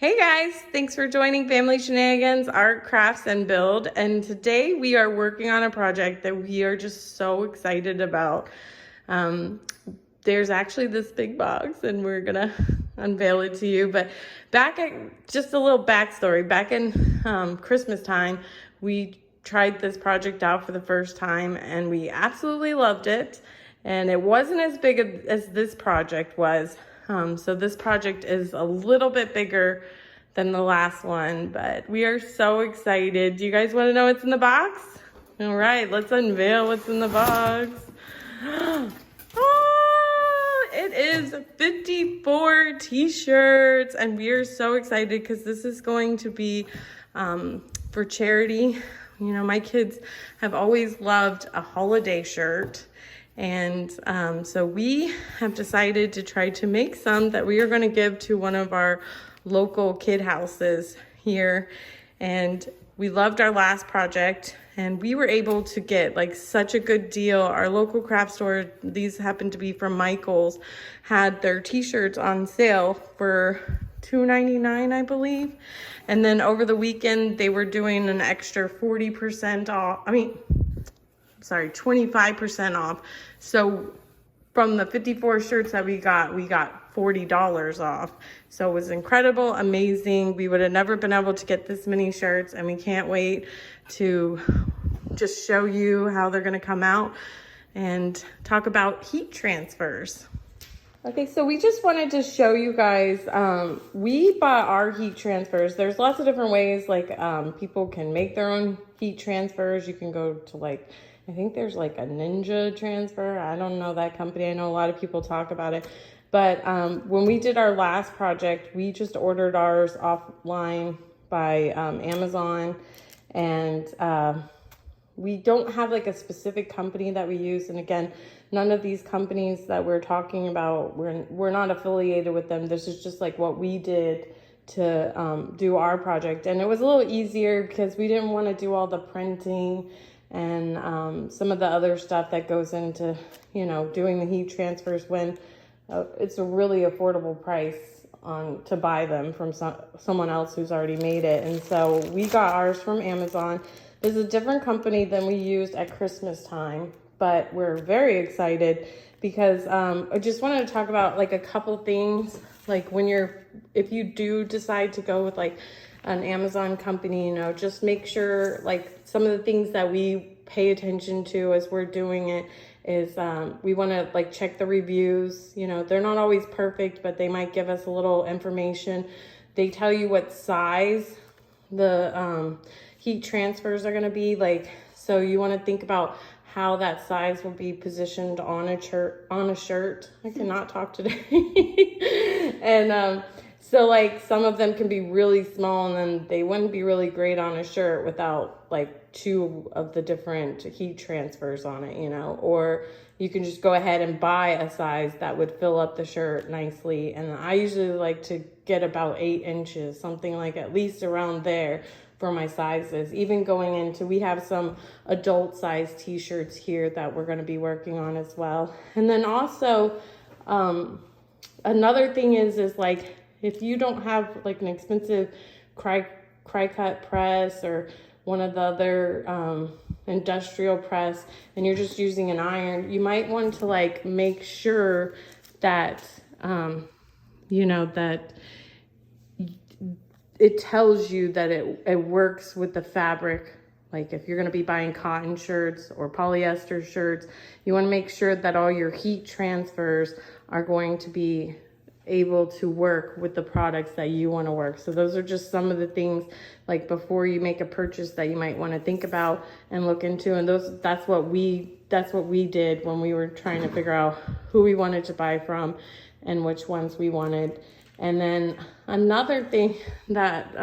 Hey guys, thanks for joining Family Shenanigans, Art, Crafts, and Build. And today we are working on a project that we are just so excited about. There's actually this big box and we're gonna unveil it to you. But just a little backstory, back in Christmas time, we tried this project out for the first time and we absolutely loved it. And it wasn't as big as this project was. So this project is a little bit bigger than the last one, but we are so excited. Do you guys want to know what's in the box? All right, let's unveil what's in the box. Oh, it is 54 t-shirts, and we are so excited because this is going to be for charity. You know, my kids have always loved a holiday shirt. And so we have decided to try to make some that we are going to give to one of our local kid houses here. And we loved our last project and we were able to get like such a good deal. Our local craft store, these happened to be from Michael's, had their t-shirts on sale for $2.99, I believe. And then over the weekend, they were doing an extra 40% off. 25% off. So from the 54 shirts that we got $40 off. So it was incredible, amazing. We would have never been able to get this many shirts, and we can't wait to just show you how they're gonna come out and talk about heat transfers. Okay, so we just wanted to show you guys, we bought our heat transfers. There's lots of different ways, like people can make their own heat transfers. You can go to I think there's like a Ninja transfer. I don't know that company. I know a lot of people talk about it. But when we did our last project, we just ordered ours offline by Amazon. And we don't have like a specific company that we use. And again, none of these companies that we're talking about, we're not affiliated with them. This is just like what we did to do our project. And it was a little easier because we didn't want to do all the printing and some of the other stuff that goes into, you know, doing the heat transfers when it's a really affordable price to buy them from someone else who's already made it. And so we got ours from Amazon. This is a different company than we used at Christmas time, but we're very excited because I just wanted to talk about like a couple things. Like if you do decide to go with like an Amazon company, you know, just make sure like some of the things that we pay attention to as we're doing it is we want to like check the reviews. You know, they're not always perfect, but they might give us a little information. They tell you what size the heat transfers are going to be like. So you want to think about how that size will be positioned on a shirt. I cannot talk today. And so like some of them can be really small and then they wouldn't be really great on a shirt without like 2 of the different heat transfers on it, you know, or you can just go ahead and buy a size that would fill up the shirt nicely. And I usually like to get about 8 inches, something like at least around there for my sizes. Even going into, we have some adult size t-shirts here that we're going to be working on as well. And then also another thing is like, if you don't have like an expensive cry cut press or one of the other industrial press and you're just using an iron, you might want to like make sure that you know, that it tells you that it works with the fabric. Like if you're going to be buying cotton shirts or polyester shirts, you want to make sure that all your heat transfers are going to be able to work with the products that you want to work. So those are just some of the things like before you make a purchase that you might want to think about and look into. And that's what we did when we were trying to figure out who we wanted to buy from and which ones we wanted. And then another thing that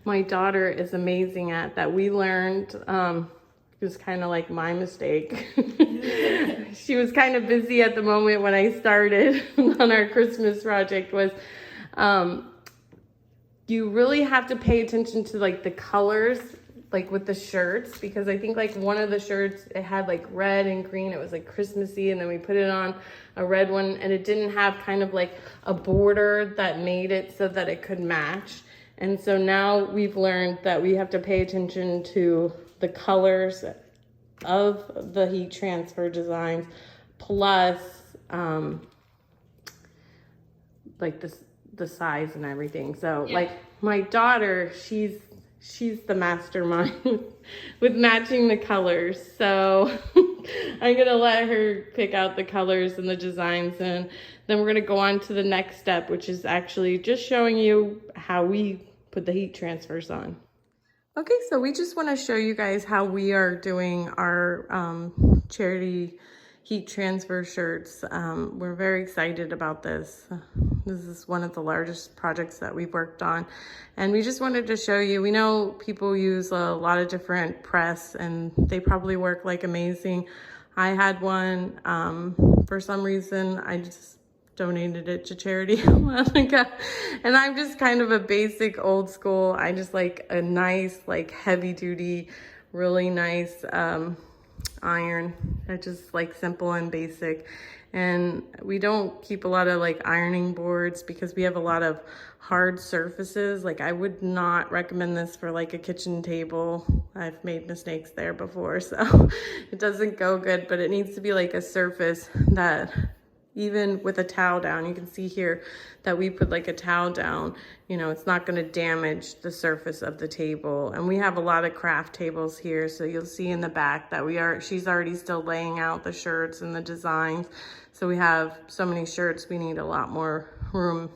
my daughter is amazing at that we learned, it was kind of like my mistake. She was kind of busy at the moment when I started on our Christmas project was you really have to pay attention to like the colors like with the shirts, because I think like one of the shirts, it had like red and green. It was like Christmassy, and then we put it on a red one, and it didn't have kind of like a border that made it so that it could match. And so now we've learned that we have to pay attention to the colors of the heat transfer designs, plus like the size and everything. So yeah. Like my daughter, she's the mastermind with matching the colors. So I'm gonna let her pick out the colors and the designs, and then we're gonna go on to the next step, which is actually just showing you how we put the heat transfers on. Okay, so we just want to show you guys how we are doing our charity heat transfer shirts. We're very excited about this. This is one of the largest projects that we've worked on, and we just wanted to show you. We know people use a lot of different press, and they probably work like amazing. I had one, for some reason, I just donated it to charity a while ago, and I'm just kind of a basic old school. I just like a nice, like heavy duty, really nice iron. I just like simple and basic. And we don't keep a lot of like ironing boards because we have a lot of hard surfaces. Like I would not recommend this for like a kitchen table. I've made mistakes there before, so it doesn't go good, but it needs to be like a surface that even with a towel down, you can see here that we put like a towel down, you know, it's not gonna damage the surface of the table. And we have a lot of craft tables here, so you'll see in the back that she's already still laying out the shirts and the designs. So we have so many shirts, we need a lot more room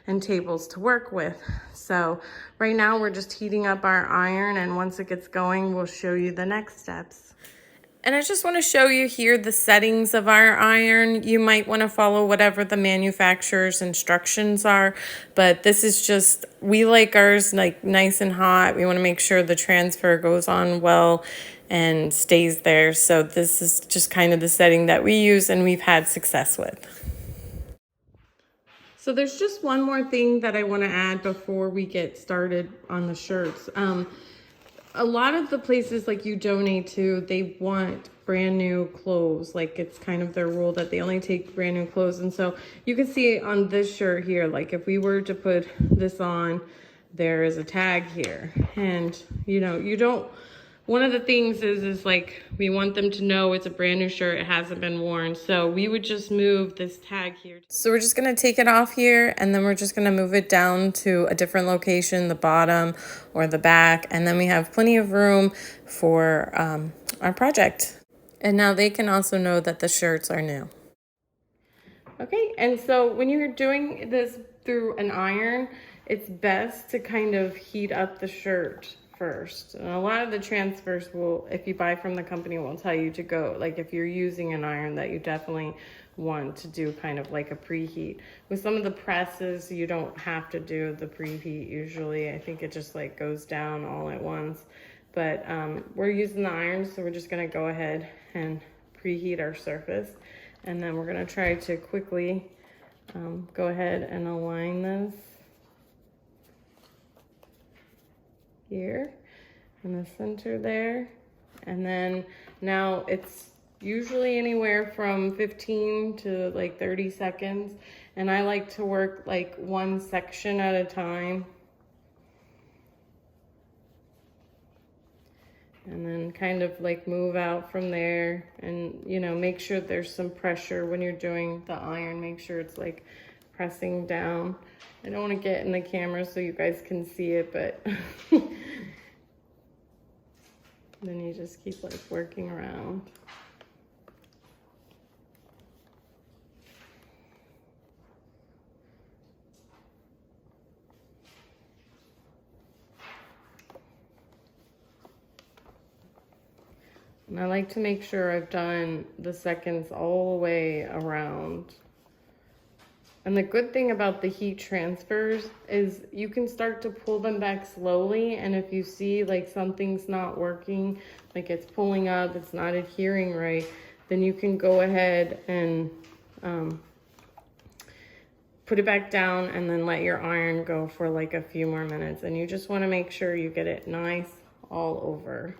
and tables to work with. So right now we're just heating up our iron, and once it gets going, we'll show you the next steps. And I just want to show you here the settings of our iron. You might want to follow whatever the manufacturer's instructions are, but this is just, we like ours like nice and hot. We want to make sure the transfer goes on well and stays there. So this is just kind of the setting that we use and we've had success with. So there's just one more thing that I want to add before we get started on the shirts. A lot of the places like you donate to, they want brand new clothes. Like it's kind of their rule that they only take brand new clothes. And so you can see on this shirt here, like if we were to put this on, there is a tag here. And you know, you don't, one of the things is like, we want them to know it's a brand new shirt, it hasn't been worn. So we would just move this tag here. So we're just gonna take it off here, and then we're just gonna move it down to a different location, the bottom or the back. And then we have plenty of room for our project. And now they can also know that the shirts are new. Okay, and so when you're doing this through an iron, it's best to kind of heat up the shirt first. And a lot of the transfers will, if you buy from the company, will tell you to go, like if you're using an iron, that you definitely want to do kind of like a preheat. With some of the presses, you don't have to do the preheat usually. I think it just like goes down all at once. But we're using the iron, so we're just gonna go ahead and preheat our surface. And then we're gonna try to quickly go ahead and align this here in the center there. And then now it's usually anywhere from 15 to like 30 seconds. And I like to work like one section at a time. And then kind of like move out from there, and you know, make sure there's some pressure when you're doing the iron. Make sure it's like pressing down. I don't want to get in the camera so you guys can see it, but then you just keep like working around. And I like to make sure I've done the seconds all the way around. And the good thing about the heat transfers is you can start to pull them back slowly. And if you see like something's not working, like it's pulling up, it's not adhering right, then you can go ahead and put it back down and then let your iron go for like a few more minutes. And you just want to make sure you get it nice all over.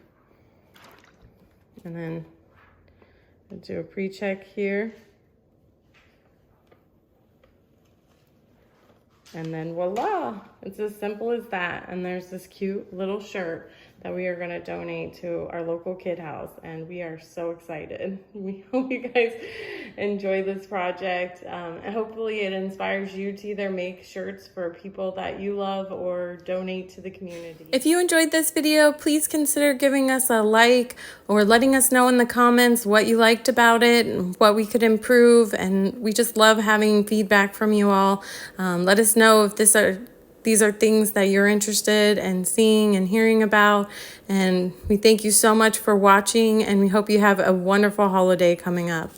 And then I'll do a pre-check here. And then voila, it's as simple as that. And there's this cute little shirt that we are gonna donate to our local kid house. And we are so excited. We hope you guys enjoy this project. And hopefully it inspires you to either make shirts for people that you love or donate to the community. If you enjoyed this video, please consider giving us a like or letting us know in the comments what you liked about it and what we could improve. And we just love having feedback from you all. Let us know if these are things that you're interested in seeing and hearing about. And we thank you so much for watching, and we hope you have a wonderful holiday coming up.